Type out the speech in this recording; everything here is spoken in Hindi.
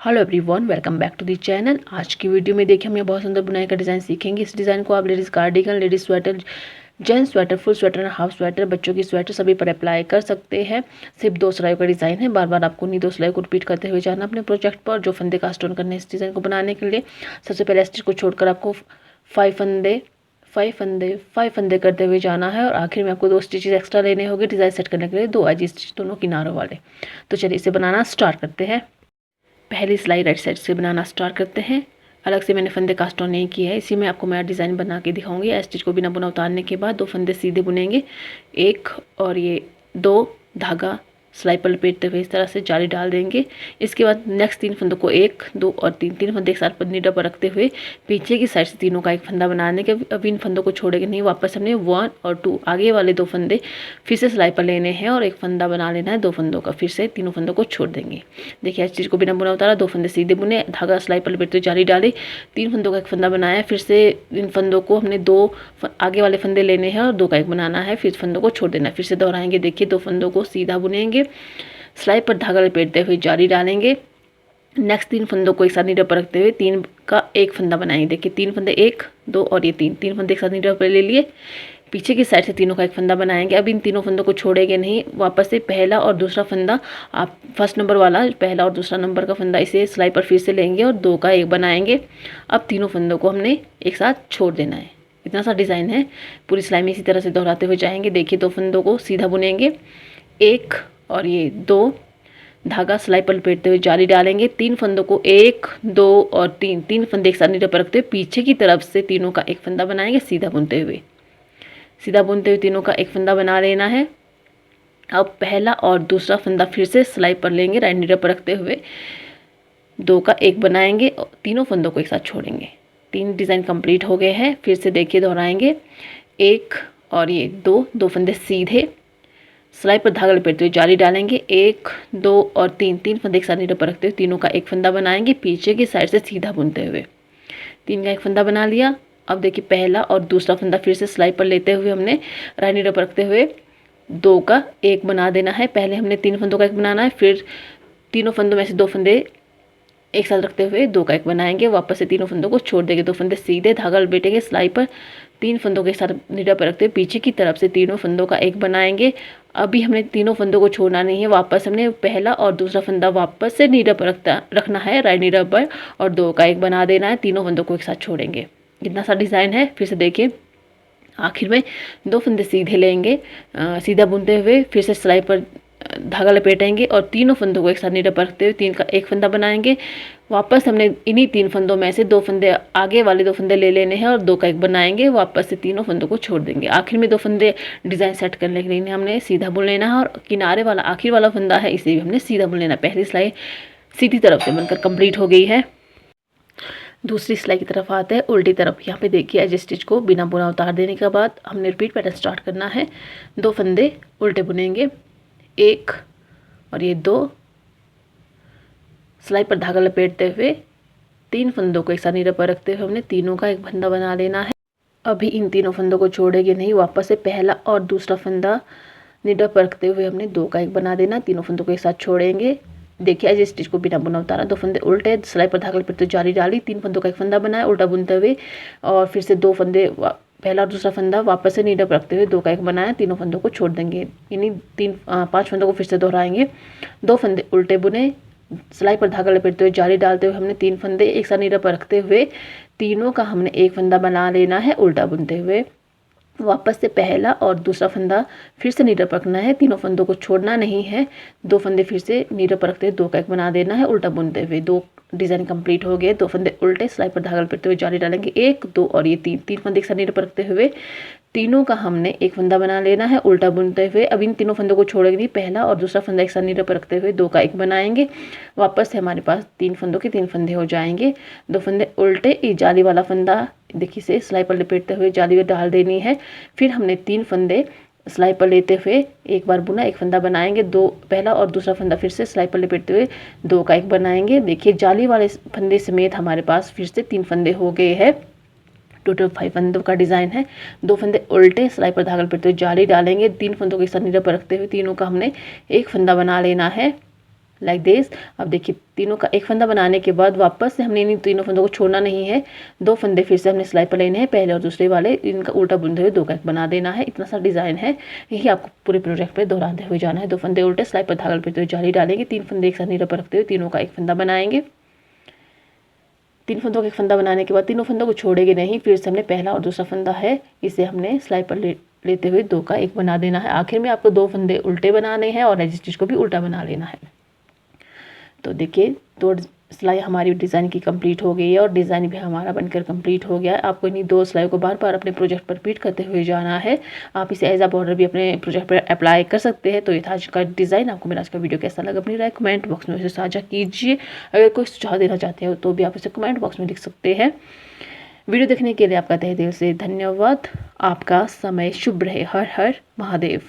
Hello everyone, welcome back to the channel. आज की वीडियो में देखिए हम ये बहुत सुंदर बुनाई का डिज़ाइन सीखेंगे। इस डिज़ाइन को आप ladies cardigan, ladies sweater, gents sweater, full sweater, half sweater, बच्चों की स्वेटर सभी पर अप्लाई कर सकते हैं। सिर्फ 2 सिलाइयों का डिज़ाइन है। बार बार आपको उन्हीं 2 सिलाई को रिपीट करते हुए जाना अपने प्रोजेक्ट पर। जो फंदे कास्ट ऑन करने इस डिज़ाइन को बनाने के लिए सबसे पहले स्टिच को छोड़कर आपको 5 फंदे करते हुए जाना है और आखिर में आपको 2 स्टिचेस एक्स्ट्रा लेने होंगे डिज़ाइन सेट करने के लिए, 2 आजी स्टिच दोनों किनारों वाले। तो चलिए इसे बनाना स्टार्ट करते हैं। पहली सिलाई राइट साइड से बनाना स्टार्ट करते हैं। अलग से मैंने फंदे कास्ट ऑन नहीं किया है, इसी में आपको मैं डिज़ाइन बना के दिखाऊंगी। स्टिच को बिना बुना उतारने के बाद 2 फंदे सीधे बुनेंगे, 1 और ये 2, धागा सिलाई पर लपेटते हुए इस तरह से जाली डाल देंगे। इसके बाद नेक्स्ट 3 फंदों को 1, 2 और 3 फंदे एक साथ पन्नी पर रखते हुए पीछे की साइड से तीनों का एक फंदा बनाने के। अब इन फंदों को छोड़ेंगे नहीं, वापस हमने 1 और 2 आगे वाले 2 फंदे फिर से सिलाई पर लेने हैं और एक फंदा बना लेना है 2 फंदों का। फिर से तीनों फंदों को छोड़ देंगे। देखिए इस चीज़ को बिना बुना उतारा, 2 फंदे सीधे बुने, धागा सिलाई पर लपेटते हुए जाली डाली, 3 फंदों का एक फंदा बनाया। फिर से इन फंदों को हमने 2 आगे वाले फंदे लेने हैं और 2 का एक बनाना है, फिर फंदों को छोड़ देना है। फिर से दोहराएंगे। देखिए 2 फंदों को सीधा बुनेंगे, सिलाई पर धागा लपेटते हुए जाली डालेंगे। नेक्स्ट 3 फंदों को एक साथ नीडल पर रखते हुए 3 का एक फंदा बनाएंगे। देखिए 3 फंदे, 1, 2 और ये 3 फंदे एक साथ नीडल पर ले लिए। पीछे की साइड से तीनों का एक फंदा बनाएंगे। अब इन तीनों फंदों को छोड़ेंगे नहीं, वापस से पहला और दूसरा फंदा, आप फर्स्ट नंबर वाला पहला और दूसरा नंबर का फंदा इसे सिलाई पर फिर से लेंगे और 2 का एक बनाएंगे। अब तीनों फंदों को हमने एक साथ छोड़ देना है। इतना सा डिज़ाइन है। पूरी सिलाई में इसी तरह से दोहराते हुए जाएंगे। देखिए 2 फंदों को सीधा बुनेंगे, 1 और ये 2, धागा सिलाई पर लपेटते हुए जाली डालेंगे। 3 फंदों को 1, 2 और 3 फंदे एक साथ नीडल पर रखते हुए पीछे की तरफ से तीनों का एक फंदा बनाएंगे। सीधा बुनते हुए तीनों का एक फंदा बना लेना है। अब पहला और दूसरा फंदा फिर से सिलाई पर लेंगे, राइट नीडल पर रखते हुए 2 का एक बनाएंगे और तीनों फंदों को एक साथ छोड़ेंगे। 3 डिज़ाइन कंप्लीट हो गए हैं। फिर से देखिए दोहराएंगे। 1 और ये 2 फंदे सीधे, सिलाई पर धागा लपेटते हुए जाली डालेंगे। 1, 2 और 3 फंदे एक साथ नीडल पर रखते हुए तीनों का एक फंदा बनाएंगे, पीछे की साइड से सीधा बुनते हुए 3 का एक फंदा बना लिया। अब देखिए पहला और दूसरा फंदा फिर से सिलाई पर लेते हुए हमने राइट नीडल पर रखते हुए 2 का एक बना देना है। पहले हमने 3 फंदों का एक बनाना है, फिर तीनों फंदों में से 2 फंदे एक साथ रखते हुए 2 का एक बनाएंगे। वापस से तीनों फंदों को छोड़ देंगे। 2 फंदे सीधे, धागा लपेटेंगे सिलाई पर, 3 फंदों के साथ नीडल पर रखते हुए पीछे की तरफ से तीनों फंदों का एक बनाएंगे। अभी हमने तीनों फंदों को छोड़ना नहीं है, वापस हमने पहला और दूसरा फंदा वापस से नीडल पर रखना है राइट नीडल पर और 2 का एक बना देना है। तीनों फंदों को एक साथ छोड़ेंगे। इतना सा डिज़ाइन है। फिर से देखिए आखिर में 2 फंदे सीधे लेंगे, सीधा बुनते हुए फिर से सिलाई पर धागा लपेटेंगे और तीनों फंदों को एक साथ नीडल पर रखते हुए 3 का एक फंदा बनाएंगे। वापस हमने इन्हीं 3 फंदों में से 2 फंदे आगे वाले 2 फंदे ले लेने हैं और 2 का एक बनाएंगे। वापस से तीनों फंदों को छोड़ देंगे। आखिर में 2 फंदे डिज़ाइन सेट करने के लिए हमने सीधा बुन लेना है और किनारे वाला आखिर वाला फंदा है, इसे भी हमने सीधा बुन लेना। पहली सिलाई सीधी तरफ से बनकर कंप्लीट हो गई है। दूसरी सिलाई की तरफ आते हैं, उल्टी तरफ। यहाँ पे देखिए एज स्टिच को बिना बुना उतार देने के बाद हमने रिपीट पैटर्न स्टार्ट करना है। 2 फंदे उल्टे बुनेंगे, 1 और ये 2, सिलाई पर धागा लपेटते हुए 3 फंदों को एक साथ नीडल पर रखते हुए हमने तीनों का एक फंदा बना लेना है। अभी इन तीनों फंदों को छोड़ेंगे नहीं, वापस से पहला और दूसरा फंदा नीडल पर रखते हुए हमने 2 का एक बना देना। तीनों फंदों को एक साथ छोड़ेंगे। देखिए एज स्टिच को बिना बुना उतारा, 2 फंदे उल्टे, सिलाई पर धागा लपेटते जाली डाली, 3 फंदों का एक फंदा बनाया उल्टा बुनते हुए और फिर से 2 फंदे, पहला और दूसरा फंदा वापस से नीडल पर रखते हुए 2 का एक बनाया। तीनों फंदों को छोड़ देंगे। यानी 5 फंदों को फिर से दोहराएंगे। 2 फंदे उल्टे बुने, सिलाई पर धागा लपेटते हुए जाली डालते हुए हमने 3 फंदे एक साथ नीडल पर रखते हुए तीनों का हमने एक फंदा बना लेना है उल्टा बुनते हुए। वापस से पहला और दूसरा फंदा फिर से नीडल पर रखना है, तीनों फंदों को छोड़ना नहीं है। 2 फंदे फिर से नीडल पर रखते हुए 2 का एक बना देना है उल्टा बुनते हुए। 2 डिज़ाइन कंप्लीट हो गए। 2 फंदे उल्टे, सिलाई पर धागा लपेटते हुए जाली डालेंगे। 1, 2 और ये 3 फंदे एक साथ नीडल पर रखते हुए तीनों का हमने एक फंदा बना लेना है उल्टा बुनते हुए। अब इन तीनों फंदों को छोड़ेंगे नहीं, पहला और दूसरा फंदा एक साथ नीडल पर रखते हुए 2 का एक बनाएंगे। वापस से हमारे पास 3 फंदों के 3 फंदे हो जाएंगे। 2 फंदे उल्टे, ये जाली वाला फंदा देखिए से सिलाई पर लपेटते हुए जाली में डाल देनी है। फिर हमने 3 फंदे सिलाई पर लेते हुए एक बार बुना, एक फंदा बनाएंगे। 2 पहला और दूसरा फंदा फिर से सिलाई पर लपेटते हुए 2 का एक बनाएंगे। देखिए जाली वाले फंदे समेत हमारे पास फिर से 3 फंदे हो गए हैं। टोटल 5 फंदों का डिज़ाइन है। 2 फंदे उल्टे, सिलाई पर धागा लपेटते हुए जाली डालेंगे। 3 फंदों के साथ नीडल पर रखते हुए तीनों का हमने एक फंदा बना लेना है। Like this. अब देखिए तीनों का एक फंदा बनाने के बाद वापस से हमने इन तीनों फंदों को छोड़ना नहीं है, 2 फंदे फिर से हमने सिलाई पर लेने हैं, पहले और दूसरे वाले, इनका उल्टा बुनते हुए 2 का एक बना देना है। इतना सा डिज़ाइन है, यही आपको पूरे प्रोजेक्ट पे दोहराते हुए जाना है। 2 फंदे उल्टे सिलाई पर धागा लपेटते हुए जाली डालेंगे, 3 फंदे एक साथ नीचे पर रखते हुए तीनों का एक फंदा बनाएंगे। 3 फंदों का एक फंदा बनाने के बाद तीनों फंदों को छोड़ेंगे नहीं, फिर से हमने पहला और दूसरा फंदा है इसे हमने सिलाई पर लेते हुए 2 का एक बना देना है। आखिर में आपको 2 फंदे उल्टे बनाने हैं और एज स्टिच को भी उल्टा बना लेना है। तो देखिए 2 सिलाई हमारी डिज़ाइन की कंप्लीट हो गई है और डिज़ाइन भी हमारा बनकर कंप्लीट हो गया है। आपको इन्हीं 2 सिलाई को बार बार अपने प्रोजेक्ट पर रिपीट करते हुए जाना है। आप इसे एज अ बॉर्डर भी अपने प्रोजेक्ट पर अप्लाई कर सकते हैं। तो ये था आज का डिज़ाइन। आपको मेरा आज का वीडियो कैसा लगा अपनी राय कमेंट बॉक्स में उसे साझा कीजिए। अगर कोई सुझाव देना चाहते हो तो भी आप इसे कमेंट बॉक्स में लिख सकते हैं। वीडियो देखने के लिए आपका तहे दिल से धन्यवाद। आपका समय शुभ रहे। हर हर महादेव।